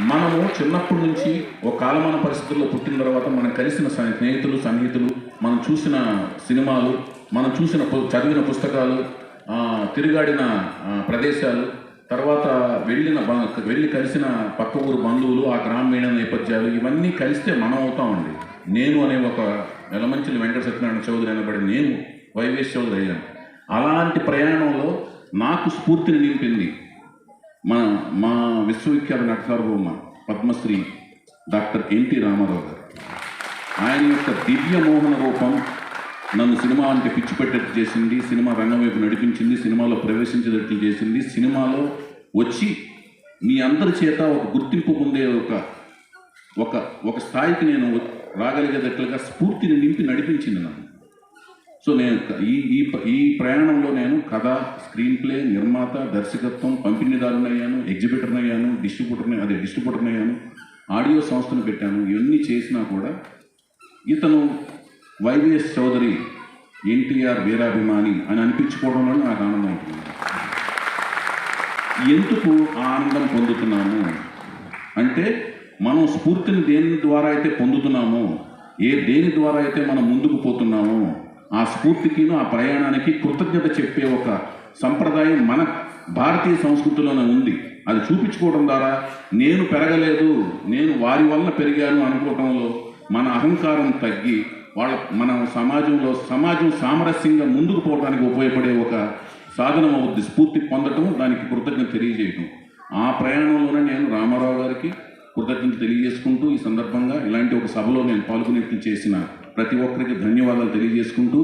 మనము చిన్నప్పటి నుంచి ఒక కాలమాన పరిస్థితుల్లో పుట్టిన తర్వాత మనం కలిసిన స్నేహితులు సన్నిహితులు, మనం చూసిన సినిమాలు, మనం చూసిన చదివిన పుస్తకాలు, తిరుగాడిన ప్రదేశాలు, తర్వాత వెళ్ళి కలిసిన పక్క ఊరు బంధువులు, ఆ గ్రామీణ నేపథ్యాలు, ఇవన్నీ కలిస్తే మనం అవుతామండి. నేను అనే ఒక వెలమంచిలి వెంకట సత్యనారాయణ చౌదరి అనబడి నేను వైవేష్ చౌదరి అయ్యాను. అలాంటి ప్రయాణంలో నాకు స్ఫూర్తిని నింపింది మా విశ్వవిఖ్యాత నటసార్వభౌమ పద్మశ్రీ డాక్టర్ ఎన్టీ రామారావు గారు. ఆయన యొక్క దివ్య మోహన రూపం నన్ను సినిమా అంటే పిచ్చి పెట్టేట్టు చేసింది, సినిమా రంగం వైపు నడిపించింది, సినిమాలో ప్రవేశించేటట్లు చేసింది, సినిమాలో వచ్చి మీ అందరి చేత ఒక గుర్తింపు పొందే ఒక స్థాయికి నేను రాగలిగేటట్లుగా స్ఫూర్తిని నింపి నడిపించింది నన్ను. సో నేను ఈ ప్రయాణంలో నేను కథ, స్క్రీన్ ప్లే, నిర్మాత, దర్శకత్వం, పంపిణీదారుని అయ్యాను, ఎగ్జిబిటర్ని అయ్యాను, డిస్ట్రిబ్యూటర్ని అయ్యాను, ఆడియో సంస్థను పెట్టాను. ఇవన్నీ చేసినా కూడా ఇతను వైవిఎస్ చౌదరి ఎన్టీఆర్ వీరాభిమాని అని అనిపించుకోవడంలో నాకు ఆనందం ఉంటుంది. ఎందుకు ఆనందం పొందుతున్నాము అంటే, మనం స్ఫూర్తిని దేని ద్వారా అయితే పొందుతున్నామో, దేని ద్వారా అయితే మనం ముందుకు పోతున్నామో, ఆ స్ఫూర్తికిను ఆ ప్రయాణానికి కృతజ్ఞత చెప్పే ఒక సంప్రదాయం మన భారతీయ సంస్కృతిలోనే ఉంది. అది చూపించుకోవడం ద్వారా నేను పెరగలేదు, నేను వారి వలన పెరిగాను అనుకోవడంలో మన అహంకారం తగ్గి మన సమాజం సామరస్యంగా ముందుకు పోవడానికి ఉపయోగపడే ఒక సాధనం అవుద్ది. స్ఫూర్తి పొందటం, దానికి కృతజ్ఞత తెలియజేయటం. ఆ ప్రయాణంలోనే నేను రామారావు గారికి కృతజ్ఞత తెలియజేసుకుంటూ, ఈ సందర్భంగా ఇలాంటి ఒక సభలో నేను పాల్గొనేట్లు చేసిన ప్రతి ఒక్కరికి ధన్యవాదాలు తెలియజేసుకుంటూ